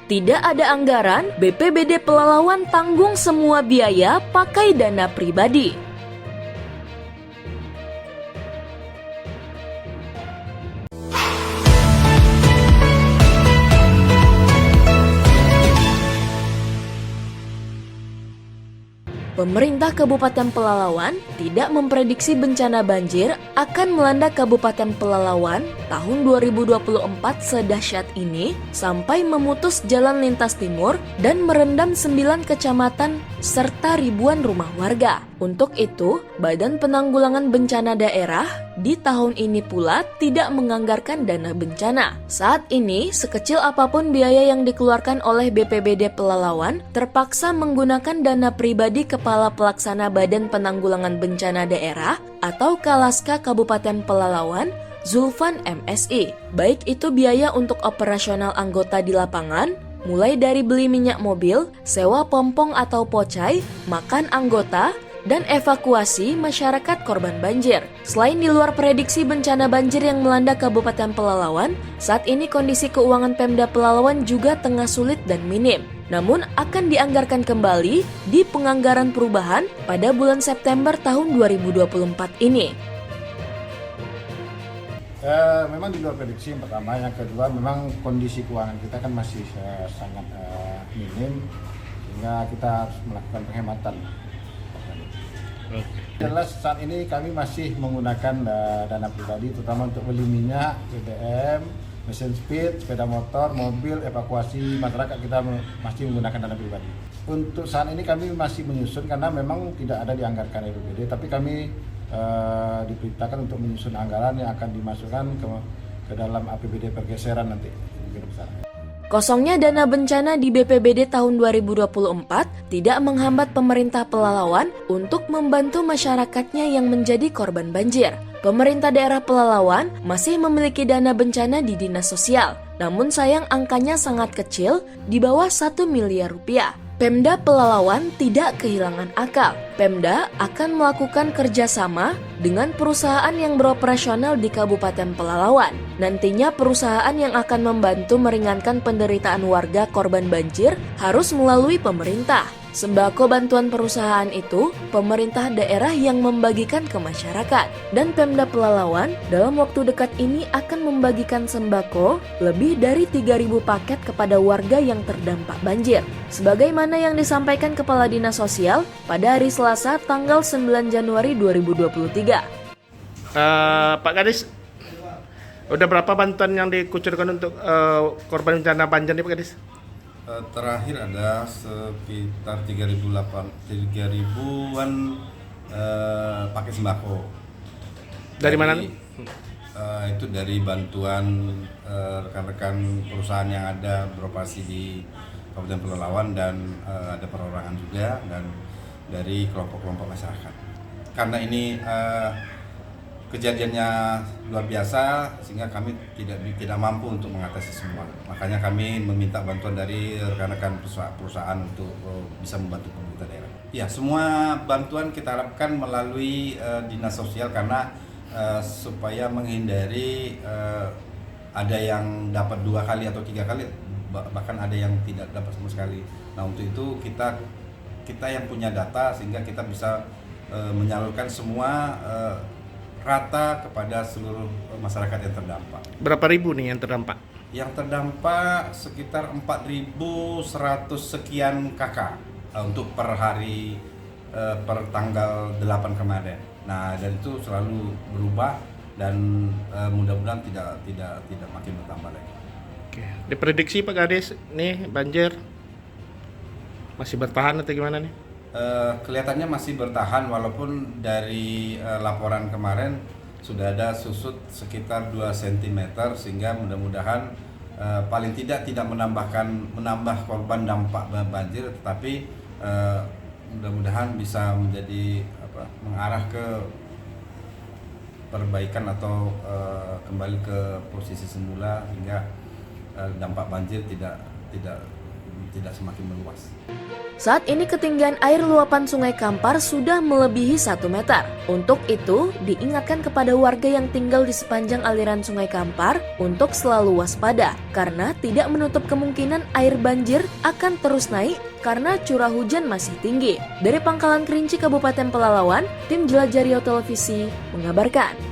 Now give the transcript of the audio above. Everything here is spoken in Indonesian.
Tidak ada anggaran, BPBD Pelalawan tanggung semua biaya pakai dana pribadi. Pemerintah Kabupaten Pelalawan tidak memprediksi bencana banjir akan melanda Kabupaten Pelalawan tahun 2024 sedahsyat ini sampai memutus jalan lintas timur dan merendam 9 kecamatan serta ribuan rumah warga. Untuk itu, Badan Penanggulangan Bencana Daerah di tahun ini pula tidak menganggarkan dana bencana. Saat ini, sekecil apapun biaya yang dikeluarkan oleh BPBD Pelalawan, terpaksa menggunakan dana pribadi Kepala Pelaksana Badan Penanggulangan Bencana Daerah atau Kalaska Kabupaten Pelalawan, Zulfan MSI. Baik itu biaya untuk operasional anggota di lapangan, mulai dari beli minyak mobil, sewa pompong atau pocai, makan anggota, dan evakuasi masyarakat korban banjir. Selain di luar prediksi bencana banjir yang melanda Kabupaten Pelalawan, saat ini kondisi keuangan Pemda Pelalawan juga tengah sulit dan minim. Namun akan dianggarkan kembali di penganggaran perubahan pada bulan September tahun 2024 ini. Memang di luar prediksi yang pertama, yang kedua memang kondisi keuangan kita kan masih sangat minim, sehingga kita harus melakukan penghematan. Jelas saat ini kami masih menggunakan dana pribadi, terutama untuk beli minyak, BBM, mesin speed, sepeda motor, mobil, evakuasi masyarakat kita masih menggunakan dana pribadi. Untuk saat ini kami masih menyusun karena memang tidak ada dianggarkan BPBD, tapi kami diperintahkan untuk menyusun anggaran yang akan dimasukkan ke dalam APBD pergeseran nanti. Kosongnya dana bencana di BPBD tahun 2024 tidak menghambat pemerintah Pelalawan untuk membantu masyarakatnya yang menjadi korban banjir. Pemerintah daerah Pelalawan masih memiliki dana bencana di Dinas Sosial, namun sayang angkanya sangat kecil, di bawah 1 miliar rupiah. Pemda Pelalawan tidak kehilangan akal. Pemda akan melakukan kerjasama dengan perusahaan yang beroperasional di Kabupaten Pelalawan. Nantinya perusahaan yang akan membantu meringankan penderitaan warga korban banjir harus melalui pemerintah. Sembako bantuan perusahaan itu, pemerintah daerah yang membagikan ke masyarakat. Dan Pemda Pelalawan dalam waktu dekat ini akan membagikan sembako lebih dari 3.000 paket kepada warga yang terdampak banjir. Sebagaimana yang disampaikan Kepala Dinas Sosial pada hari Selasa tanggal 9 Januari 2023. Pak Kadis, udah berapa bantuan yang dikucurkan untuk korban bencana banjir nih Pak Kadis? Terakhir ada sekitar 3.000-an paket sembako. Dari mana? Itu dari bantuan rekan-rekan perusahaan yang ada beroperasi di Kabupaten Pelalawan dan ada perorangan juga dan dari kelompok-kelompok masyarakat. Karena ini kejadiannya luar biasa sehingga kami tidak mampu untuk mengatasi semua. Makanya kami meminta bantuan dari rekan-rekan perusahaan untuk bisa membantu pemerintah daerah. Ya, semua bantuan kita harapkan melalui Dinas Sosial karena supaya menghindari ada yang dapat 2 kali atau 3 kali, bahkan ada yang tidak dapat sama sekali. Nah, untuk itu kita yang punya data sehingga kita bisa menyalurkan semua rata kepada seluruh masyarakat yang terdampak. Berapa ribu nih yang terdampak? Yang terdampak sekitar 4.100 sekian kakak untuk per hari per tanggal 8 kemarin. Nah, dan itu selalu berubah dan mudah-mudahan tidak makin bertambah lagi. Oke. Diprediksi Pak Kadis nih banjir masih bertahan atau gimana nih? Kelihatannya masih bertahan walaupun dari laporan kemarin sudah ada susut sekitar 2 cm sehingga mudah-mudahan paling tidak menambah korban dampak banjir, tetapi mudah-mudahan bisa menjadi mengarah ke perbaikan atau kembali ke posisi semula hingga dampak banjir tidak tidak semakin meluas. Saat ini ketinggian air luapan Sungai Kampar sudah melebihi 1 meter. Untuk itu, diingatkan kepada warga yang tinggal di sepanjang aliran Sungai Kampar untuk selalu waspada, karena tidak menutup kemungkinan air banjir akan terus naik karena curah hujan masih tinggi. Dari Pangkalan Kerinci, Kabupaten Pelalawan, tim Jelajah Riau Televisi mengabarkan.